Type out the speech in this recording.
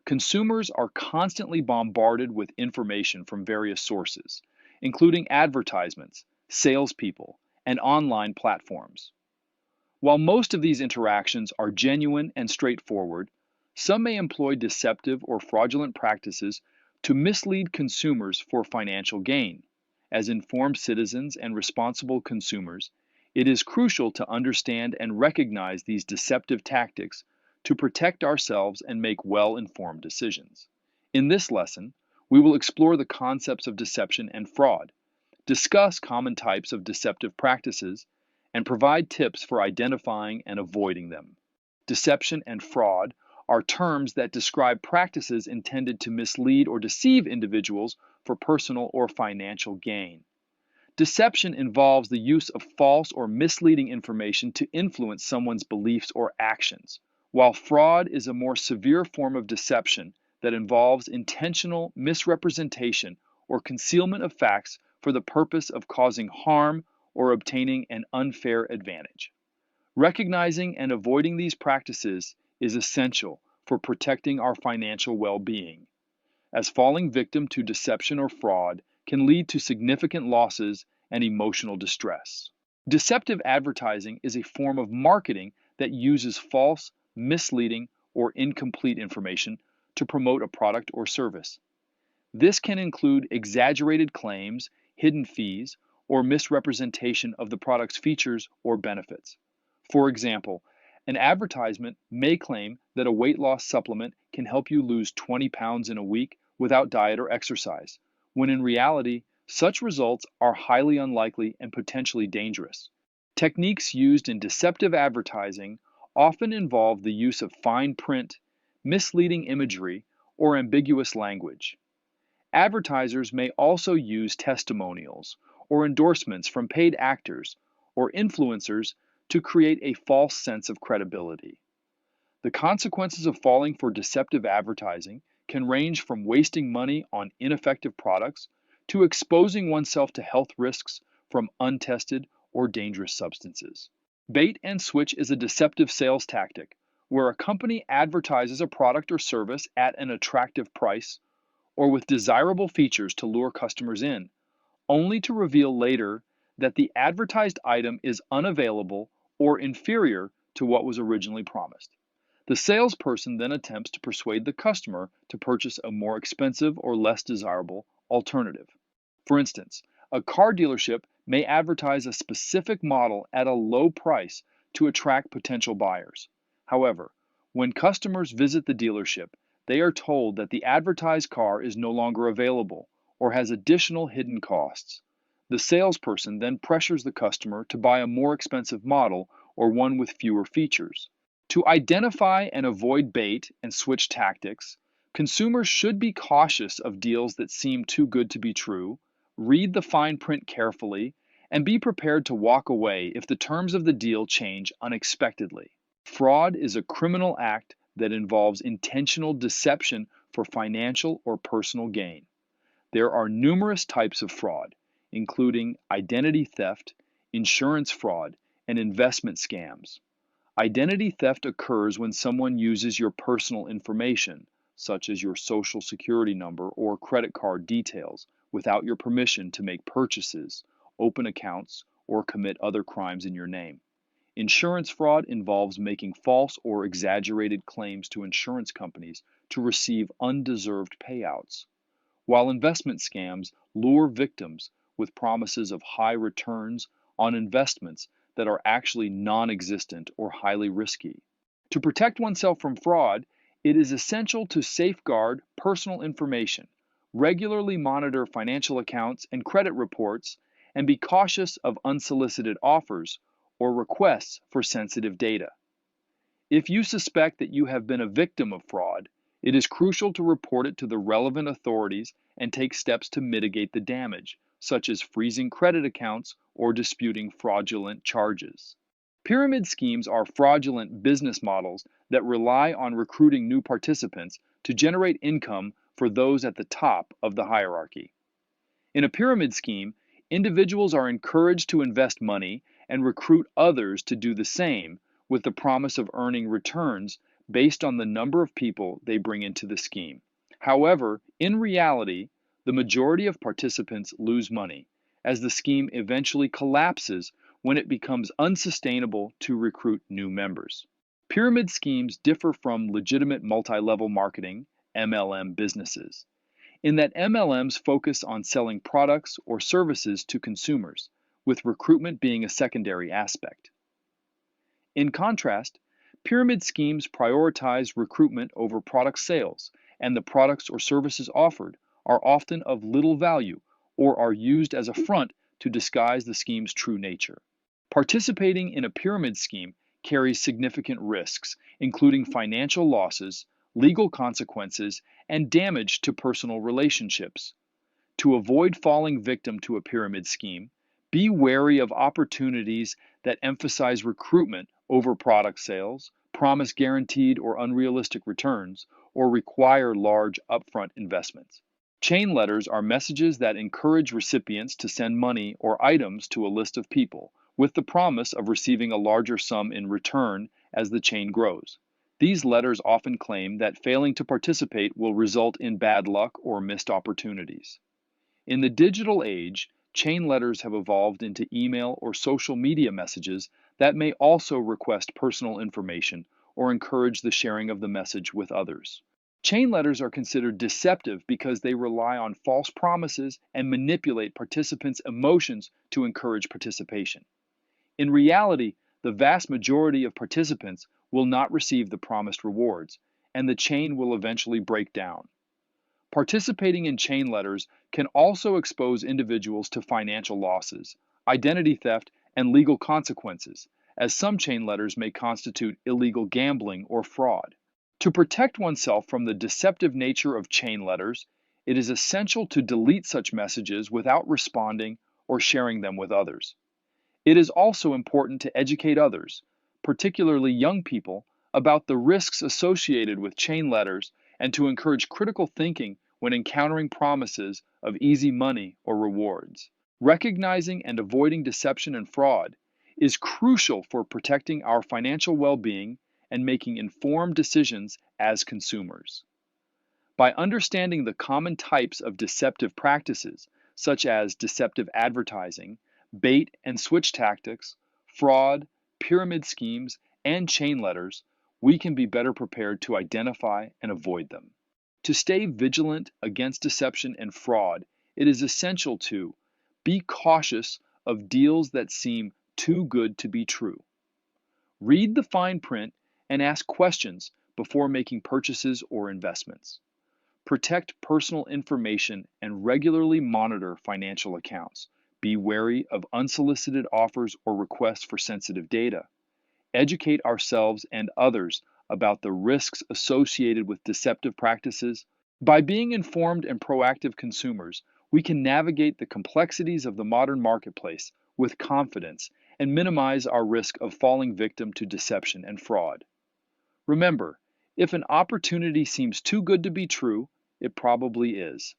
Consumers are constantly bombarded with information from various sources, including advertisements, salespeople, and online platforms. While most of these interactions are genuine and straightforward, some may employ deceptive or fraudulent practices to mislead consumers for financial gain. As informed citizens and responsible consumers, it is crucial to understand and recognize these deceptive tactics to protect ourselves and make well-informed decisions. In this lesson, we will explore the concepts of deception and fraud, discuss common types of deceptive practices, and provide tips for identifying and avoiding them. Deception and fraud are terms that describe practices intended to mislead or deceive individuals for personal or financial gain. Deception involves the use of false or misleading information to influence someone's beliefs or actions, while fraud is a more severe form of deception that involves intentional misrepresentation or concealment of facts for the purpose of causing harm or obtaining an unfair advantage. Recognizing and avoiding these practices is essential for protecting our financial well-being, as falling victim to deception or fraud can lead to significant losses and emotional distress. Deceptive advertising is a form of marketing that uses false, misleading, or incomplete information to promote a product or service. This can include exaggerated claims, hidden fees, or misrepresentation of the product's features or benefits. For example, an advertisement may claim that a weight loss supplement can help you lose 20 pounds in a week without diet or exercise, when in reality, such results are highly unlikely and potentially dangerous. Techniques used in deceptive advertising often involve the use of fine print, misleading imagery, or ambiguous language. Advertisers may also use testimonials or endorsements from paid actors or influencers to create a false sense of credibility. The consequences of falling for deceptive advertising can range from wasting money on ineffective products to exposing oneself to health risks from untested or dangerous substances. Bait and switch is a deceptive sales tactic where a company advertises a product or service at an attractive price or with desirable features to lure customers in, only to reveal later that the advertised item is unavailable or inferior to what was originally promised. The salesperson then attempts to persuade the customer to purchase a more expensive or less desirable alternative. For instance, a car dealership may advertise a specific model at a low price to attract potential buyers. However, when customers visit the dealership, they are told that the advertised car is no longer available or has additional hidden costs. The salesperson then pressures the customer to buy a more expensive model or one with fewer features. To identify and avoid bait and switch tactics, consumers should be cautious of deals that seem too good to be true, read the fine print carefully, and be prepared to walk away if the terms of the deal change unexpectedly. Fraud is a criminal act that involves intentional deception for financial or personal gain. There are numerous types of fraud, including identity theft, insurance fraud, and investment scams. Identity theft occurs when someone uses your personal information, such as your social security number or credit card details, without your permission to make purchases, open accounts, or commit other crimes in your name. Insurance fraud involves making false or exaggerated claims to insurance companies to receive undeserved payouts, while investment scams lure victims with promises of high returns on investments that are actually non-existent or highly risky. To protect oneself from fraud, it is essential to safeguard personal information, regularly monitor financial accounts and credit reports, and be cautious of unsolicited offers or requests for sensitive data. If you suspect that you have been a victim of fraud, it is crucial to report it to the relevant authorities and take steps to mitigate the damage, such as freezing credit accounts or disputing fraudulent charges. Pyramid schemes are fraudulent business models that rely on recruiting new participants to generate income for those at the top of the hierarchy. In a pyramid scheme, individuals are encouraged to invest money and recruit others to do the same with the promise of earning returns based on the number of people they bring into the scheme. However, in reality, the majority of participants lose money, as the scheme eventually collapses when it becomes unsustainable to recruit new members. Pyramid schemes differ from legitimate multi-level marketing (MLM) businesses in that MLMs focus on selling products or services to consumers, with recruitment being a secondary aspect. In contrast, pyramid schemes prioritize recruitment over product sales, and the products or services offered are often of little value or are used as a front to disguise the scheme's true nature. Participating in a pyramid scheme carries significant risks, including financial losses, legal consequences, and damage to personal relationships. To avoid falling victim to a pyramid scheme, be wary of opportunities that emphasize recruitment over product sales, promise guaranteed or unrealistic returns, or require large upfront investments. Chain letters are messages that encourage recipients to send money or items to a list of people, with the promise of receiving a larger sum in return as the chain grows. These letters often claim that failing to participate will result in bad luck or missed opportunities. In the digital age, chain letters have evolved into email or social media messages that may also request personal information or encourage the sharing of the message with others. Chain letters are considered deceptive because they rely on false promises and manipulate participants' emotions to encourage participation. In reality, the vast majority of participants will not receive the promised rewards, and the chain will eventually break down. Participating in chain letters can also expose individuals to financial losses, identity theft, and legal consequences, as some chain letters may constitute illegal gambling or fraud. To protect oneself from the deceptive nature of chain letters, it is essential to delete such messages without responding or sharing them with others. It is also important to educate others, particularly young people, about the risks associated with chain letters and to encourage critical thinking when encountering promises of easy money or rewards. Recognizing and avoiding deception and fraud is crucial for protecting our financial well-being and making informed decisions as consumers. By understanding the common types of deceptive practices, such as deceptive advertising, bait and switch tactics, fraud, pyramid schemes, and chain letters, we can be better prepared to identify and avoid them. To stay vigilant against deception and fraud, it is essential to be cautious of deals that seem too good to be true. Read the fine print and ask questions before making purchases or investments. Protect personal information and regularly monitor financial accounts. Be wary of unsolicited offers or requests for sensitive data. Educate ourselves and others about the risks associated with deceptive practices. By being informed and proactive consumers, we can navigate the complexities of the modern marketplace with confidence and minimize our risk of falling victim to deception and fraud. Remember, if an opportunity seems too good to be true, it probably is.